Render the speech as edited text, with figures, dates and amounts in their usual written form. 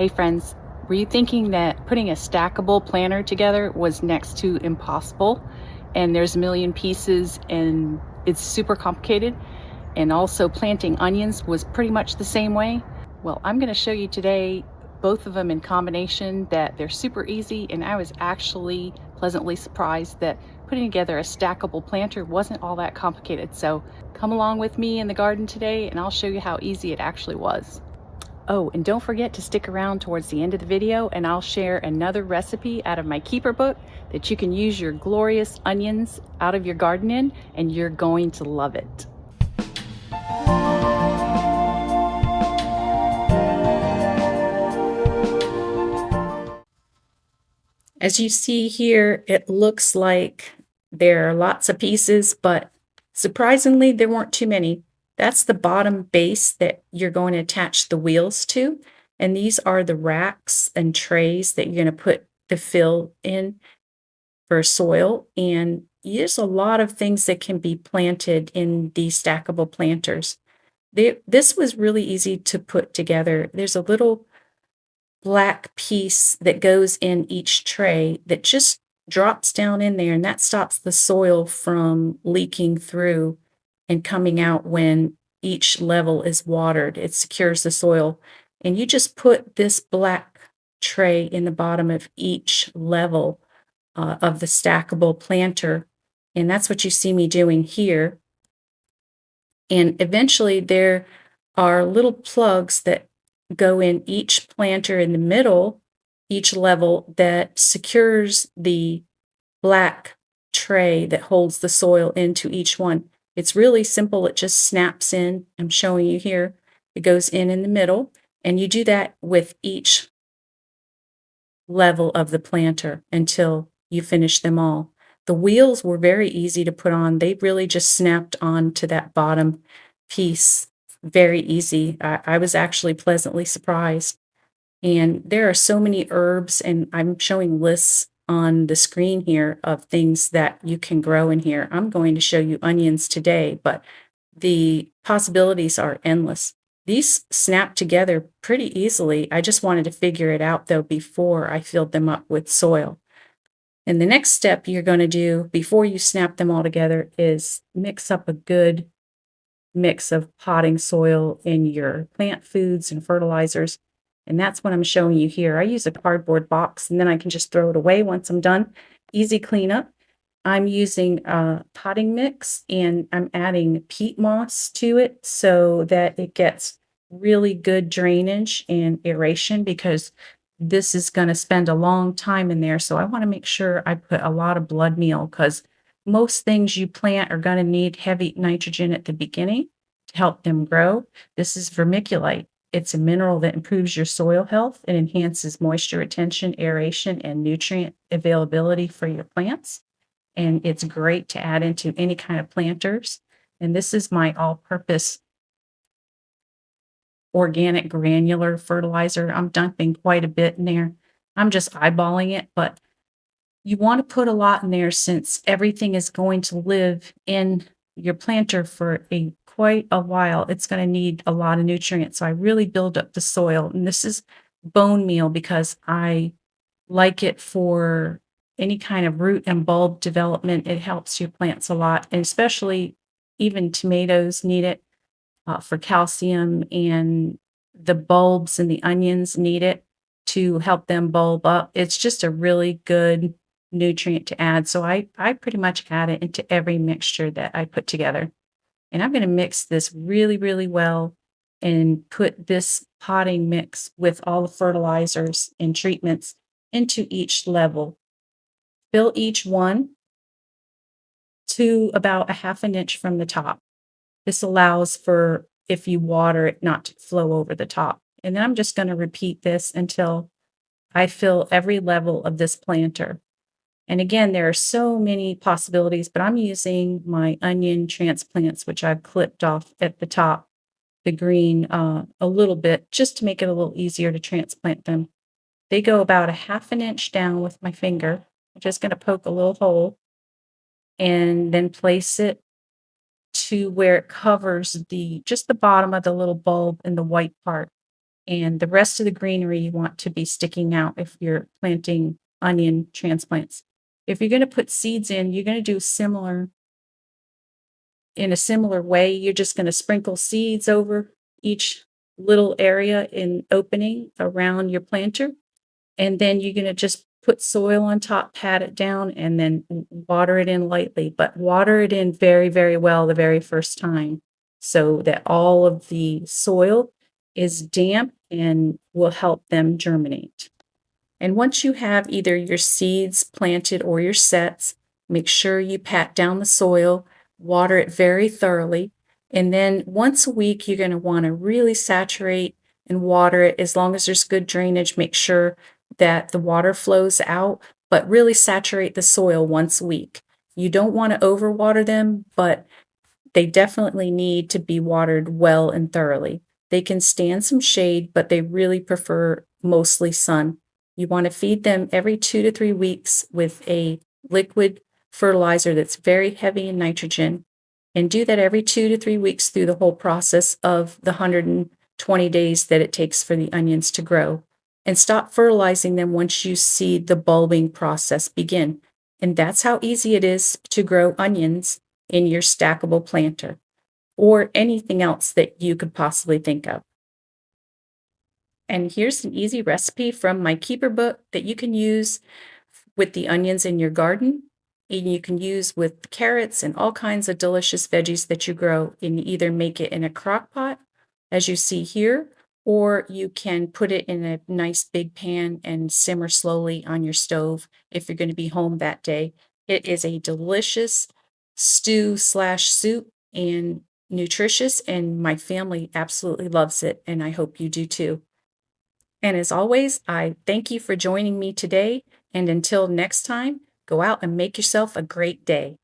Hey friends, were you thinking that putting a stackable planter together was next to impossible and there's a million pieces and it's super complicated, and also planting onions was pretty much the same way? Well, I'm going to show you today both of them in combination that they're super easy, and I was actually pleasantly surprised that putting together a stackable planter wasn't all that complicated. So come along with me in the garden today and I'll show you how easy it actually was. Oh, and don't forget to stick around towards the end of the video and I'll share another recipe out of my keeper book that you can use your glorious onions out of your garden in, and you're going to love it. As you see here, it looks like there are lots of pieces, but surprisingly, there weren't too many. That's the bottom base that you're going to attach the wheels to. And these are the racks and trays that you're going to put the fill in for soil. And there's a lot of things that can be planted in these stackable planters. This was really easy to put together. There's a little black piece that goes in each tray that just drops down in there, and that stops the soil from leaking through and coming out when each level is watered. It secures the soil, and you just put this black tray in the bottom of each level of the stackable planter, and that's what you see me doing here. And eventually there are little plugs that go in each planter in the middle, each level, that secures the black tray that holds the soil into each one. It's really simple. It just snaps in. I'm showing you here. It goes in the middle, and you do that with each level of the planter until you finish them all. The wheels were very easy to put on. They really just snapped on to that bottom piece. Very easy. I was actually pleasantly surprised. And there are so many herbs, and I'm showing lists on the screen here of things that you can grow in here. I'm going to show you onions today, but the possibilities are endless. These snap together pretty easily. I just wanted to figure it out though before I filled them up with soil. And the next step you're going to do before you snap them all together is mix up a good mix of potting soil in your plant foods and fertilizers. And that's what I'm showing you here. I use a cardboard box and then I can just throw it away once I'm done. Easy cleanup. I'm using a potting mix and I'm adding peat moss to it so that it gets really good drainage and aeration, because this is going to spend a long time in there. So I want to make sure I put a lot of blood meal, because most things you plant are going to need heavy nitrogen at the beginning to help them grow. This is vermiculite. It's a mineral that improves your soil health and enhances moisture retention, aeration, and nutrient availability for your plants. And it's great to add into any kind of planters. And this is my all-purpose organic granular fertilizer. I'm dumping quite a bit in there. I'm just eyeballing it, but you want to put a lot in there since everything is going to live in your planter for quite a while. It's going to need a lot of nutrients. So I really build up the soil. And this is bone meal because I like it for any kind of root and bulb development. It helps your plants a lot, and especially even tomatoes need it for calcium, and the bulbs and the onions need it to help them bulb up. It's just a really good nutrient to add. So I pretty much add it into every mixture that I put together. And I'm going to mix this really, really well and put this potting mix with all the fertilizers and treatments into each level. Fill each one to about a half an inch from the top. This allows for, if you water it, not to flow over the top. And then I'm just going to repeat this until I fill every level of this planter. And again, there are so many possibilities, but I'm using my onion transplants, which I've clipped off at the top, the green, a little bit, just to make it a little easier to transplant them. They go about a half an inch down with my finger. I'm just going to poke a little hole and then place it to where it covers just the bottom of the little bulb in the white part. and the rest of the greenery you want to be sticking out if you're planting onion transplants. If you're going to put seeds in, you're going to do in a similar way. You're just going to sprinkle seeds over each little area in opening around your planter. And then you're going to just put soil on top, pat it down, and then water it in lightly, but water it in very, very well the very first time so that all of the soil is damp and will help them germinate. And once you have either your seeds planted or your sets, make sure you pat down the soil, water it very thoroughly, and then once a week you're going to want to really saturate and water it. As long as there's good drainage, make sure that the water flows out, but really saturate the soil once a week. You don't want to overwater them, but they definitely need to be watered well and thoroughly. They can stand some shade, but they really prefer mostly sun. You want to feed them every 2 to 3 weeks with a liquid fertilizer that's very heavy in nitrogen, and do that every 2 to 3 weeks through the whole process of the 120 days that it takes for the onions to grow. And stop fertilizing them once you see the bulbing process begin. And that's how easy it is to grow onions in your stackable planter or anything else that you could possibly think of. And here's an easy recipe from my keeper book that you can use with the onions in your garden, and you can use with carrots and all kinds of delicious veggies that you grow, and either make it in a crock pot, as you see here, or you can put it in a nice big pan and simmer slowly on your stove if you're going to be home that day. It is a delicious stew slash soup and nutritious, and my family absolutely loves it, and I hope you do too. And as always, I thank you for joining me today. And until next time, go out and make yourself a great day.